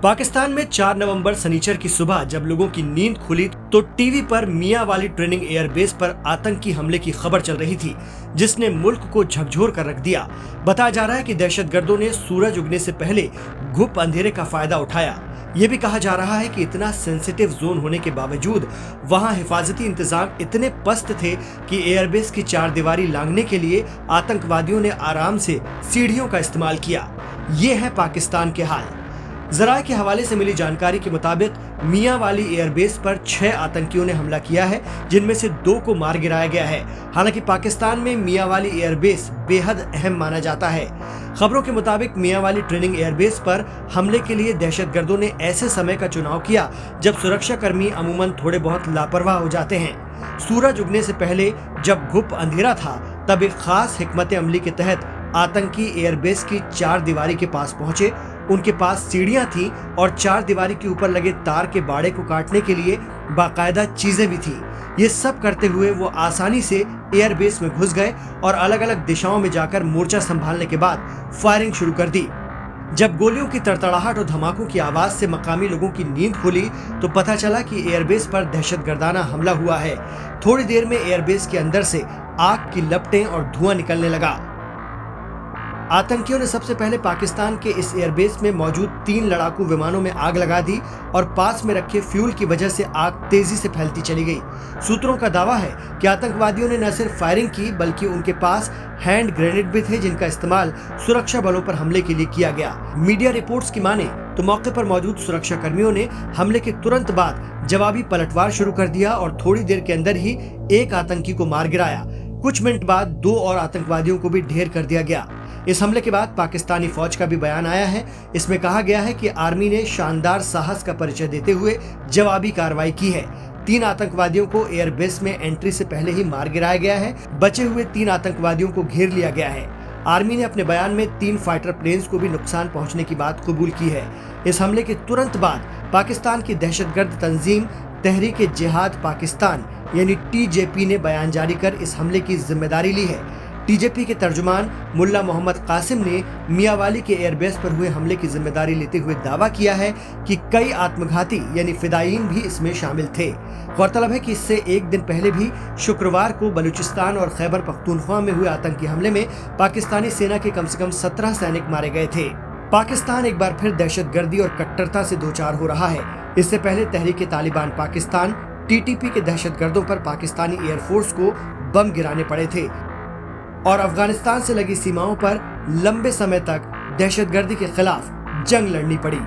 पाकिस्तान में 4 नवंबर शनिचर की सुबह जब लोगों की नींद खुली तो टीवी पर मियांवाली ट्रेनिंग एयरबेस पर आतंकी हमले की खबर चल रही थी, जिसने मुल्क को झकझोर कर रख दिया। बताया जा रहा है कि दहशतगर्दों ने सूरज उगने से पहले घुप अंधेरे का फायदा उठाया। ये भी कहा जा रहा है कि इतना सेंसिटिव जोन होने के बावजूद वहां हिफाजती इंतजाम इतने पस्त थे कि एयरबेस की चारदीवारी लांघने के लिए आतंकवादियों ने आराम से सीढ़ियों का इस्तेमाल किया। ये है पाकिस्तान के हाल। जराये के हवाले से मिली जानकारी के मुताबिक मियांवाली एयरबेस पर 6 आतंकियों ने हमला किया है, जिनमें से 2 को मार गिराया गया है। हालांकि पाकिस्तान में मियांवाली एयरबेस बेहद अहम माना जाता है। खबरों के मुताबिक मियांवाली ट्रेनिंग एयरबेस पर हमले के लिए दहशतगर्दों ने ऐसे समय का चुनाव किया जब सुरक्षा कर्मी अमूमन थोड़े बहुत लापरवाह हो जाते हैं। सूरज उगने से पहले जब घुप अंधेरा था तब एक खास हिकमत अमली के तहत आतंकी एयरबेस की चारदीवारी के पास पहुंचे। उनके पास सीढ़ियां थीं और चारदीवारी के ऊपर लगे तार के बाड़े को काटने के लिए बाकायदा चीजें भी थीं। ये सब करते हुए वो आसानी से एयरबेस में घुस गए और अलग अलग दिशाओं में जाकर मोर्चा संभालने के बाद फायरिंग शुरू कर दी। जब गोलियों की तड़तड़ाहट और धमाकों की आवाज से मकामी लोगों की नींद खुली तो पता चला कि एयरबेस पर दहशतगर्दाना हमला हुआ है। थोड़ी देर में एयरबेस के अंदर से आग की लपटें और धुआं निकलने लगा। आतंकियों ने सबसे पहले पाकिस्तान के इस एयरबेस में मौजूद 3 लड़ाकू विमानों में आग लगा दी और पास में रखे फ्यूल की वजह से आग तेजी से फैलती चली गई। सूत्रों का दावा है कि आतंकवादियों ने न सिर्फ फायरिंग की बल्कि उनके पास हैंड ग्रेनेड भी थे, जिनका इस्तेमाल सुरक्षा बलों पर हमले के लिए किया गया। मीडिया रिपोर्ट्स की माने तो मौके पर मौजूद सुरक्षा कर्मियों ने हमले के तुरंत बाद जवाबी पलटवार शुरू कर दिया और थोड़ी देर के अंदर ही एक आतंकी को मार गिराया। कुछ मिनट बाद 2 और आतंकवादियों को भी ढेर कर दिया गया। इस हमले के बाद पाकिस्तानी फौज का भी बयान आया है। इसमें कहा गया है कि आर्मी ने शानदार साहस का परिचय देते हुए जवाबी कार्रवाई की है। 3 आतंकवादियों को एयरबेस में एंट्री से पहले ही मार गिराया गया है। बचे हुए 3 आतंकवादियों को घेर लिया गया है। आर्मी ने अपने बयान में 3 फाइटर प्लेन्स को भी नुकसान पहुंचने की बात कबूल की है। इस हमले के तुरंत बाद पाकिस्तान की दहशतगर्द तंजीम तहरीक जिहाद पाकिस्तान यानी TJP ने बयान जारी कर इस हमले की जिम्मेदारी ली है। TJP के तर्जुमान मुल्ला मोहम्मद कासिम ने मियांवाली के एयरबेस पर हुए हमले की जिम्मेदारी लेते हुए दावा किया है कि कई आत्मघाती यानी फिदायीन भी इसमें शामिल थे। गौरतलब है कि इससे एक दिन पहले भी शुक्रवार को बलूचिस्तान और खैबर पख्तूनख्वा में हुए आतंकी हमले में पाकिस्तानी सेना के कम से कम 17 सैनिक मारे गए थे। पाकिस्तान एक बार फिर दहशतगर्दी और कट्टरता से दो चार हो रहा है। इससे पहले तहरीक तालिबान पाकिस्तान TTP के दहशतगर्दों पर पाकिस्तानी एयरफोर्स को बम गिराने पड़े थे और अफगानिस्तान से लगी सीमाओं पर लंबे समय तक दहशतगर्दी के खिलाफ जंग लड़नी पड़ी।